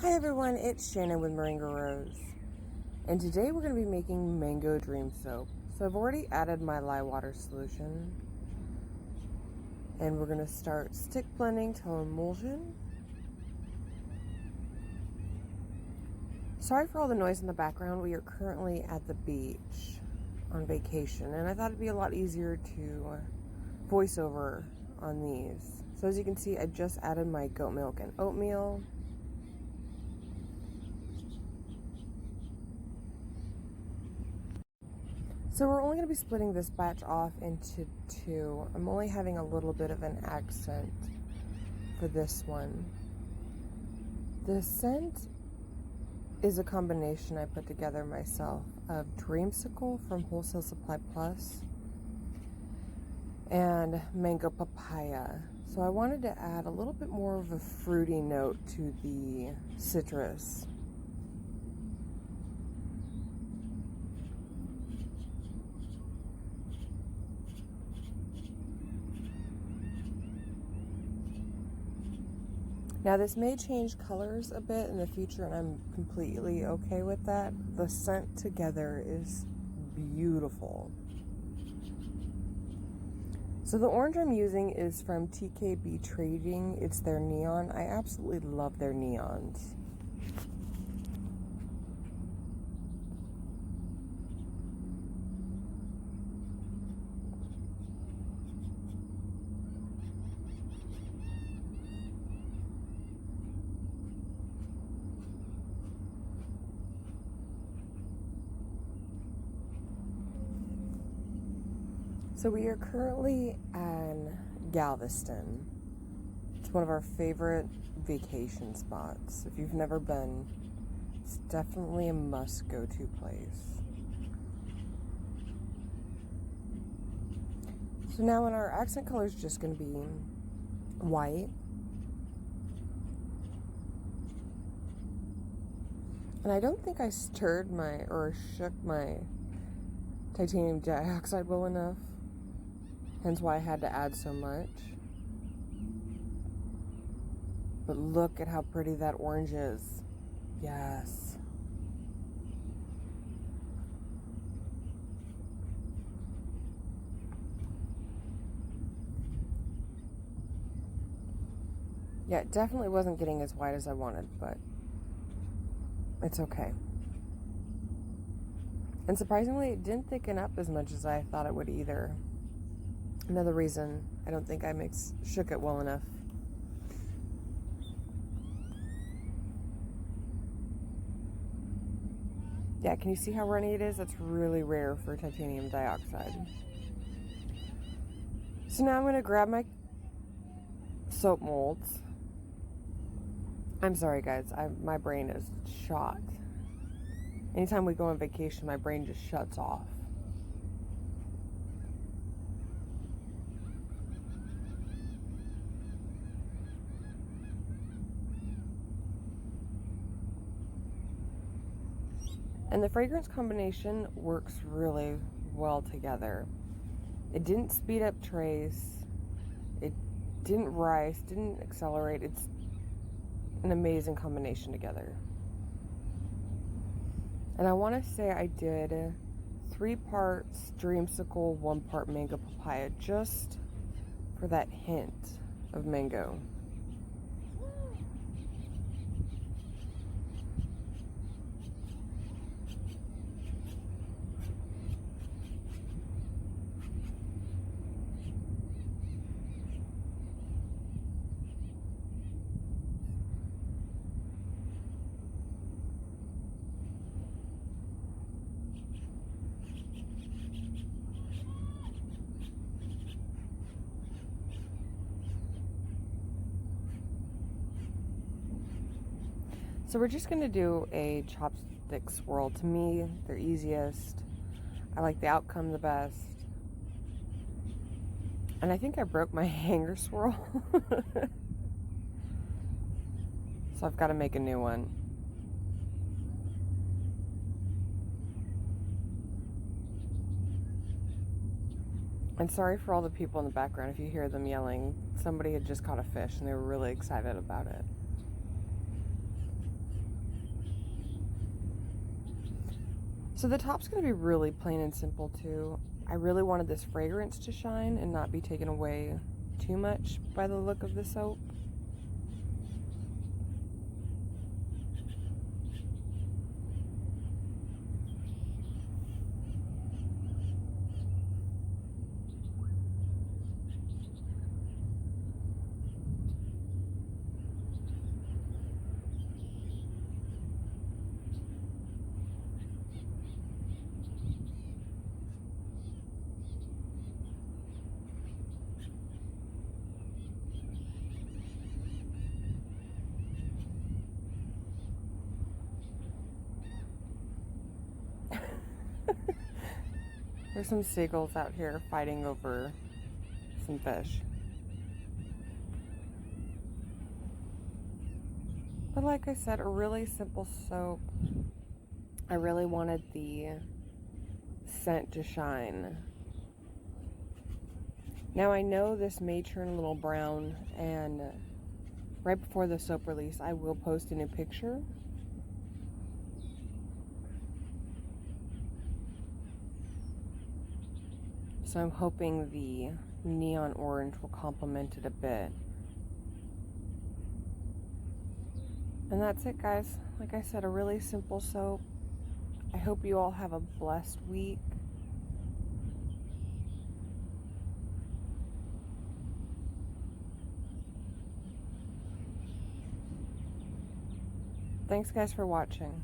Hi everyone, it's Shannon with Moringa Rose, and today we're going to be making mango dream soap. So I've already added my lye water solution, and we're going to start stick blending till emulsion. Sorry for all the noise in the background. We are currently at the beach on vacation, and I thought it'd be a lot easier to voice over on these. So as you can see, I just added my goat milk and oatmeal. So we're only going to be splitting this batch off into two. I'm only having a little bit of an accent for this one. The scent is a combination I put together myself of Dreamsicle from Wholesale Supply Plus and Mango Papaya. So I wanted to add a little bit more of a fruity note to the citrus. Now this may change colors a bit in the future, and I'm completely okay with that. The scent together is beautiful. So the orange I'm using is from TKB Trading. It's their neon. I absolutely love their neons. So we are currently in Galveston. It's one of our favorite vacation spots. If you've never been, it's definitely a must-go-to place. So now our accent color is just going to be white. And I don't think I stirred or shook my titanium dioxide well enough. Hence why I had to add so much. But look at how pretty that orange is. Yes. Yeah, it definitely wasn't getting as white as I wanted, but it's okay. And surprisingly, it didn't thicken up as much as I thought it would either. Another reason I don't think I shook it well enough. Yeah, can you see how runny it is? That's really rare for titanium dioxide. So now I'm going to grab my soap molds. I'm sorry guys, my brain is shot. Anytime we go on vacation, my brain just shuts off. And the fragrance combination works really well together. It didn't speed up trace. It didn't rise, didn't accelerate. It's an amazing combination together. And I want to say I did 3 parts Dreamsicle, 1 part Mango Papaya, just for that hint of mango. So we're just going to do a chopstick swirl. To me, they're easiest. I like the outcome the best. And I think I broke my hanger swirl. So I've got to make a new one. And sorry for all the people in the background if you hear them yelling. Somebody had just caught a fish and they were really excited about it. So the top's going to be really plain and simple too. I really wanted this fragrance to shine and not be taken away too much by the look of the soap. There's some seagulls out here fighting over some fish. But like I said, a really simple soap. I really wanted the scent to shine. Now I know this may turn a little brown, and right before the soap release I will post a new picture. So I'm hoping the neon orange will complement it a bit. And that's it, guys. Like I said, a really simple soap. I hope you all have a blessed week. Thanks, guys, for watching.